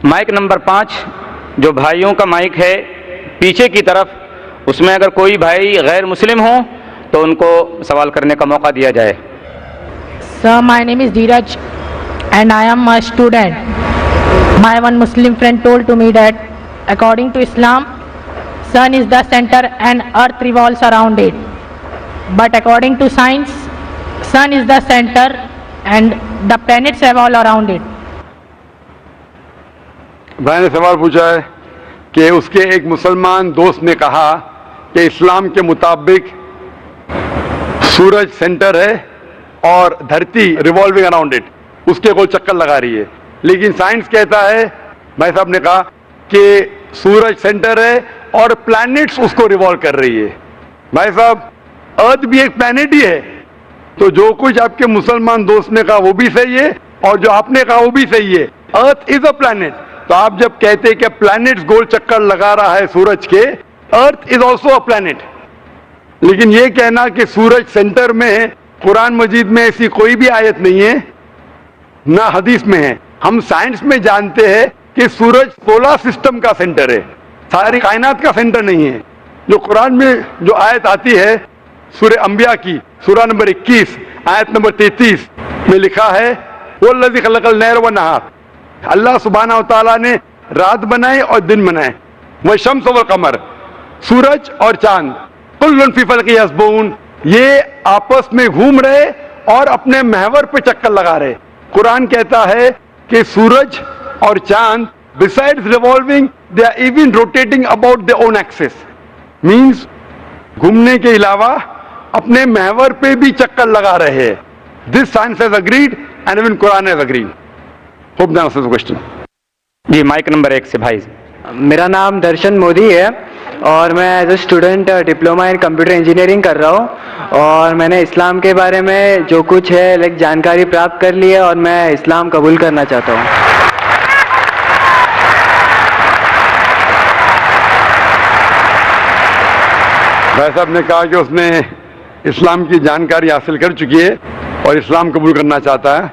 Mic number 5 جو بھائیوں کا مائک ہے پیچھے کی طرف، اس میں اگر کوئی بھائی غیر مسلم ہو تو ان کو سوال کرنے کا موقع دیا جائے. Sir, my name is Dheeraj and I am a student. My one Muslim friend told to me that according to Islam, sun is the center and earth revolves around it. But according to science, sun is the center and the planets revolve around it. بھائی نے سوال پوچھا ہے کہ اس کے ایک مسلمان دوست نے کہا کہ اسلام کے مطابق سورج سینٹر ہے اور دھرتی ریوالونگ اراؤنڈ اٹ، اس کے گول چکر لگا رہی ہے، لیکن سائنس کہتا ہے، بھائی صاحب نے کہا کہ سورج سینٹر ہے اور پلانٹس اس کو ریوالو کر رہی ہے. بھائی صاحب ارتھ بھی ایک پلانٹ ہی ہے، تو جو کچھ آپ کے مسلمان دوست نے کہا وہ بھی صحیح ہے اور جو آپ نے کہا وہ بھی صحیح ہے. ارتھ از اے پلانٹ. تو آپ جب کہتے کہ پلانٹس گول چکر لگا رہا ہے سورج کے، ارتھ از آلسو اے پلانٹ. لیکن یہ کہنا کہ سورج سینٹر میں ہے، قرآن مجید میں ایسی کوئی بھی آیت نہیں ہے، نہ حدیث میں ہے. ہم سائنس میں جانتے ہیں کہ سورج سولر سسٹم کا سینٹر ہے، ساری کائنات کا سینٹر نہیں ہے. جو قرآن میں جو آیت آتی ہے سورہ انبیاء کی سورہ نمبر 21 آیت نمبر 33 میں لکھا ہے وَالَّذِي خَلَقَ اللَّيْلَ وَالنَّهَارَ، اللہ سبحانہ و تعالیٰ نے رات بنائے اور دن بنائے. وَالشَّمْسَ وَالْقَمَرَ، سورج اور چاند، كُلٌّ فِي فَلْكٍ يَسْبَحُونَ، یہ آپس میں گھوم رہے اور اپنے محور پہ چکر لگا رہے. قرآن کہتا ہے کہ سورج اور چاند besides revolving they are even rotating about their own axis. means گھومنے کے علاوہ اپنے محور پہ بھی چکر لگا رہے ہیں. This science has agreed and even Quran has agreed. Hope that answers the question. جی مائک نمبر 1 سے بھائی. میرا نام درشن مودی ہے اور میں as a student diploma in computer engineering کر رہا ہوں، اور میں نے اسلام کے بارے میں جو کچھ ہے جانکاری پراپت کر لی ہے اور میں اسلام قبول کرنا چاہتا ہوں. بھائی صاحب نے کہا کہ اس نے اسلام کی جانکاری حاصل کر چکی ہے اور اسلام قبول کرنا چاہتا ہے.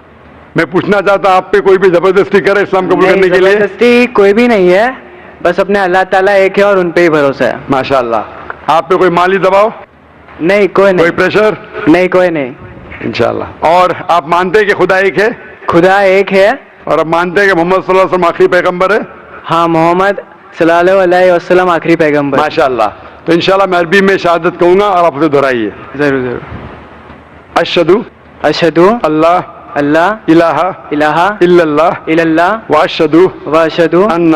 میں پوچھنا چاہتا ہوں آپ پہ کوئی بھی زبردستی کرے اسلام قبول کرنے کے لیے؟ زبردستی کوئی بھی نہیں ہے، بس اپنے اللہ تعالیٰ ایک ہے اور ان پہ ہی بھروسہ ہے. ماشاء اللہ. آپ پہ کوئی مالی دباؤ نہیں، کوئی نہیں. کوئی پریشر نہیں، کوئی نہیں. انشاءاللہ. اور آپ مانتے ہیں کہ خدا ایک ہے؟ خدا ایک ہے. اور آپ مانتے ہیں کہ محمد صلی اللہ علیہ وسلم آخری پیغمبر ہے؟ ہاں، محمد صلی اللہ علیہ وسلم آخری پیغمبر. ماشاءاللہ. تو انشاءاللہ میں عربی میں شہادت کہوں گا اور آپ اسے دہرائیے. ضرور ضرور. اشہدو اشہدو اللہ اللہ الہ الہ الا اللہ الا اللہ واشہدو واشہدو ان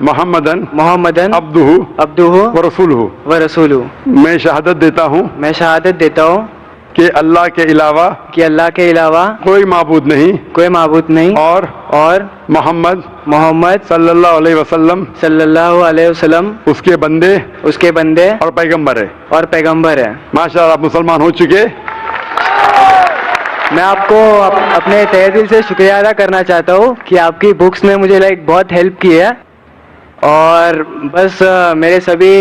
محمدن محمدن عبدہ عبدہ ورسولہ. ورسولہ. میں شہادت دیتا ہوں میں شہادت دیتا ہوں کہ اللہ کے علاوہ اللہ کے علاوہ کوئی معبود نہیں کوئی معبود نہیں، اور محمد صلی اللہ علیہ وسلم صلی اللہ علیہ وسلم اس کے بندے اور پیغمبر ہے. ماشاء اللہ. آپ مسلمان ہو چکے. میں آپ کو اپنے تہہ دل سے شکریہ ادا کرنا چاہتا ہوں کہ آپ کی بکس نے مجھے بہت ہیلپ کی ہے، اور بس میرے سبھی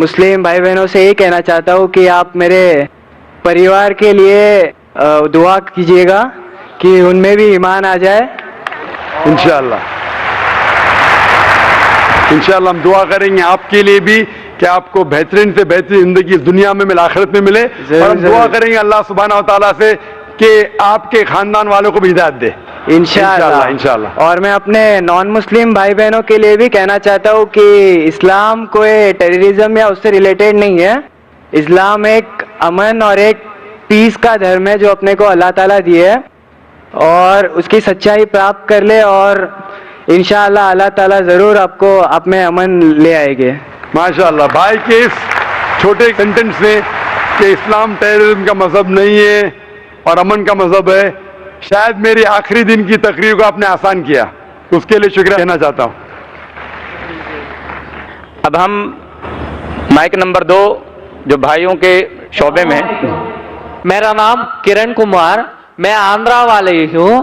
مسلم بھائی بہنوں سے یہی کہنا چاہتا ہوں کہ آپ میرے پریوار کے لیے دعا کیجیے گا کہ ان میں بھی ایمان آ جائے. انشاءاللہ ہم دعا کریں گے آپ کے لیے بھی کہ آپ کو بہترین سے بہترین زندگی اس دنیا میں ملے، آخرت میں ملے. اور ہم دعا کریں گے اللہ سبحانہ و تعالیٰ سے کہ آپ کے خاندان والوں کو بھی ہدایت دے انشاءاللہ. اور میں اپنے نان مسلم بھائی بہنوں کے لیے بھی کہنا چاہتا ہوں کہ اسلام کوئی ٹیررزم یا اس سے ریلیٹڈ نہیں ہے. اسلام ایک امن اور ایک پیس کا دھرم ہے جو اپنے کو اللہ تعالیٰ دیے ہے، اور اس کی سچائی پراپت کر لے اور انشاءاللہ اللہ تعالیٰ ضرور آپ میں امن لے آئے گے. ماشاءاللہ. بھائی کے اس چھوٹے سینٹنس میں کہ اسلام ٹیررزم کا مذہب نہیں ہے اور امن کا مذہب ہے، شاید میری آخری دن کی تقریر کو آپ نے آسان کیا، اس کے لیے شکریہ کہنا چاہتا ہوں. اب ہم مائک نمبر 2 جو بھائیوں کے شعبے میں. میرا نام کرن کمار، میں آندھرا والی ہوں.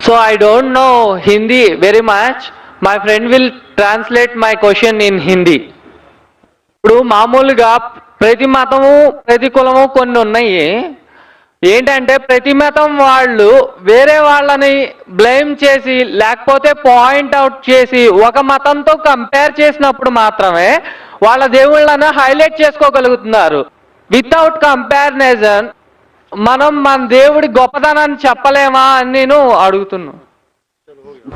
So I don't know Hindi very much. My friend will translate my question in Hindi. ఇప్పుడు మామూలుగా ప్రతి మతము ప్రతి కులము కొన్ని ఉన్నాయి. ఏంటంటే ప్రతి మతం వాళ్ళు వేరే వాళ్ళని బ్లేమ్ చేసి లేకపోతే పాయింట్ అవుట్ చేసి ఒక మతంతో కంపేర్ చేసినప్పుడు మాత్రమే వాళ్ళ దేవుళ్ళను హైలైట్ చేసుకోగలుగుతున్నారు. వితౌట్ కంపారిజన్ మనం మన దేవుడి గొప్పతనాన్ని చెప్పలేమా అని నేను అడుగుతున్నాను.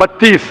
32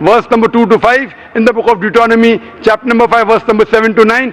verse number 2 to 5, in the book of Deuteronomy chapter number 5 verse number 7 to 9,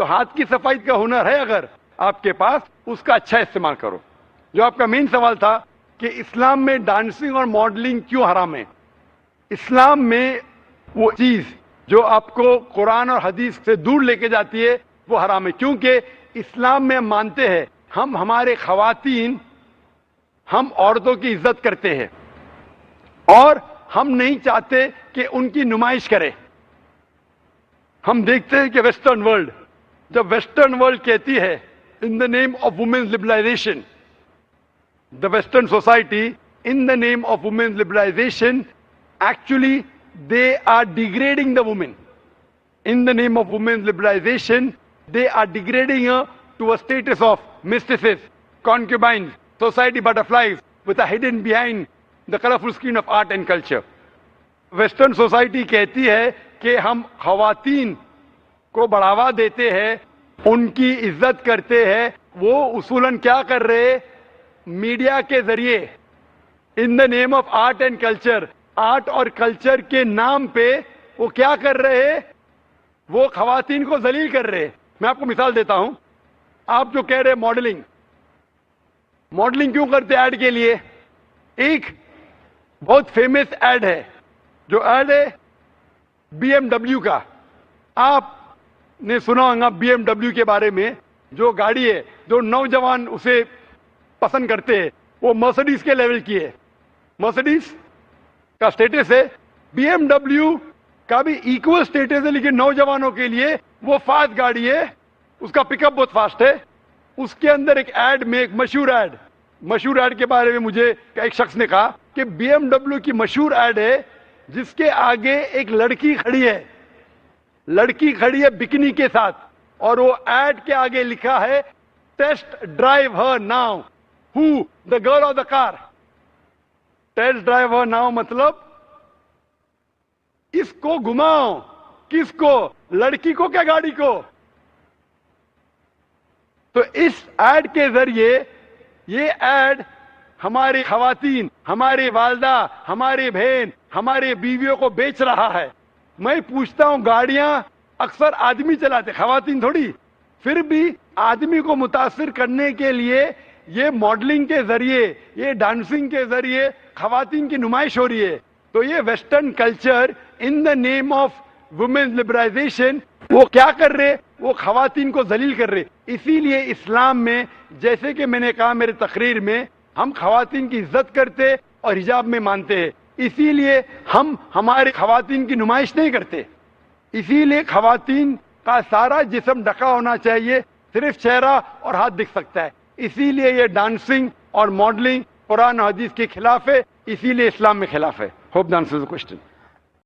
تو ہاتھ کی صفائی کا ہنر ہے اگر آپ کے پاس، اس کا اچھا استعمال کرو. جو آپ کا مین سوال تھا کہ اسلام میں ڈانسنگ اور ماڈلنگ کیوں حرام ہے. اسلام میں وہ چیز جو آپ کو قرآن اور حدیث سے دور لے کے جاتی ہے وہ حرام ہے، کیونکہ اسلام میں ہم مانتے ہیں ہمارے خواتین، ہم عورتوں کی عزت کرتے ہیں اور ہم نہیں چاہتے کہ ان کی نمائش کرے. ہم دیکھتے ہیں کہ ویسٹرن ورلڈ، جب ویسٹرن ورلڈ کہتی ہے in the name of women's liberalization, the Western society in the name of women's liberalization, actually they are degrading the woman. In the name of women's liberalization, they are degrading her to a status of mistresses, concubines, society butterflies with a hidden behind the colorful screen of art and culture. Western society کہتی ہے کہ ہم خواتین کو بڑھاوا دیتے ہیں، ان کی عزت کرتے ہیں. وہ اصولاً کیا کر رہے؟ میڈیا کے ذریعے in the name of art and culture, art اور کلچر کے نام پہ وہ کیا کر رہے؟ وہ خواتین کو ذلیل کر رہے. میں آپ کو مثال دیتا ہوں. آپ جو کہہ رہے ماڈلنگ، ماڈلنگ کیوں کرتے ایڈ کے لیے؟ ایک بہت فیمس ایڈ ہے، جو ایڈ ہے بی ایم ڈبلیو کا. آپ نے سنا ہوگا بی ایم ڈبلیو کے بارے میں، جو گاڑی ہے جو نوجوان اسے پسند کرتے ہیں وہ مرسڈیز کے لیول کی ہے. مرسڈیز کا سٹیٹس ہے، بی ایم ڈبلیو کا بھی ایکول سٹیٹس ہے، لیکن نوجوانوں کے لیے وہ فاسٹ گاڑی ہے، اس کا پک اپ بہت فاسٹ ہے. اس کے اندر ایک ایڈ میں، ایک مشہور ایڈ کے بارے میں مجھے ایک شخص نے کہا کہ بی ایم ڈبلیو کی مشہور ایڈ ہے جس کے آگے ایک لڑکی کھڑی ہے بکنی کے ساتھ، اور وہ ایڈ کے آگے لکھا ہے test drive her now who the girl of the car. Test drive her now مطلب اس کو گھماؤ. کس کو؟ لڑکی کو کیا گاڑی کو؟ تو اس ایڈ کے ذریعے یہ ایڈ ہماری خواتین، ہماری والدہ، ہماری بہن، ہمارے بیویوں کو بیچ رہا ہے. میں پوچھتا ہوں، گاڑیاں اکثر آدمی چلاتے، خواتین تھوڑی. پھر بھی آدمی کو متاثر کرنے کے لیے یہ ماڈلنگ کے ذریعے، یہ ڈانسنگ کے ذریعے خواتین کی نمائش ہو رہی ہے. تو یہ western culture in the name of women's liberalisation وہ کیا کر رہے؟ وہ خواتین کو ذلیل کر رہے. اسی لیے اسلام میں، جیسے کہ میں نے کہا میرے تقریر میں، ہم خواتین کی عزت کرتے اور حجاب میں مانتے ہیں. اسی لیے ہم ہمارے خواتین کی نمائش نہیں کرتے. اسی لیے خواتین کا سارا جسم ڈھکا ہونا چاہیے، صرف چہرہ اور ہاتھ دکھ سکتا ہے. اسی لیے یہ ڈانسنگ اور ماڈلنگ قرآن و حدیث کے خلاف ہے، اسی لیے اسلام میں خلاف ہے. Hope the answers the question.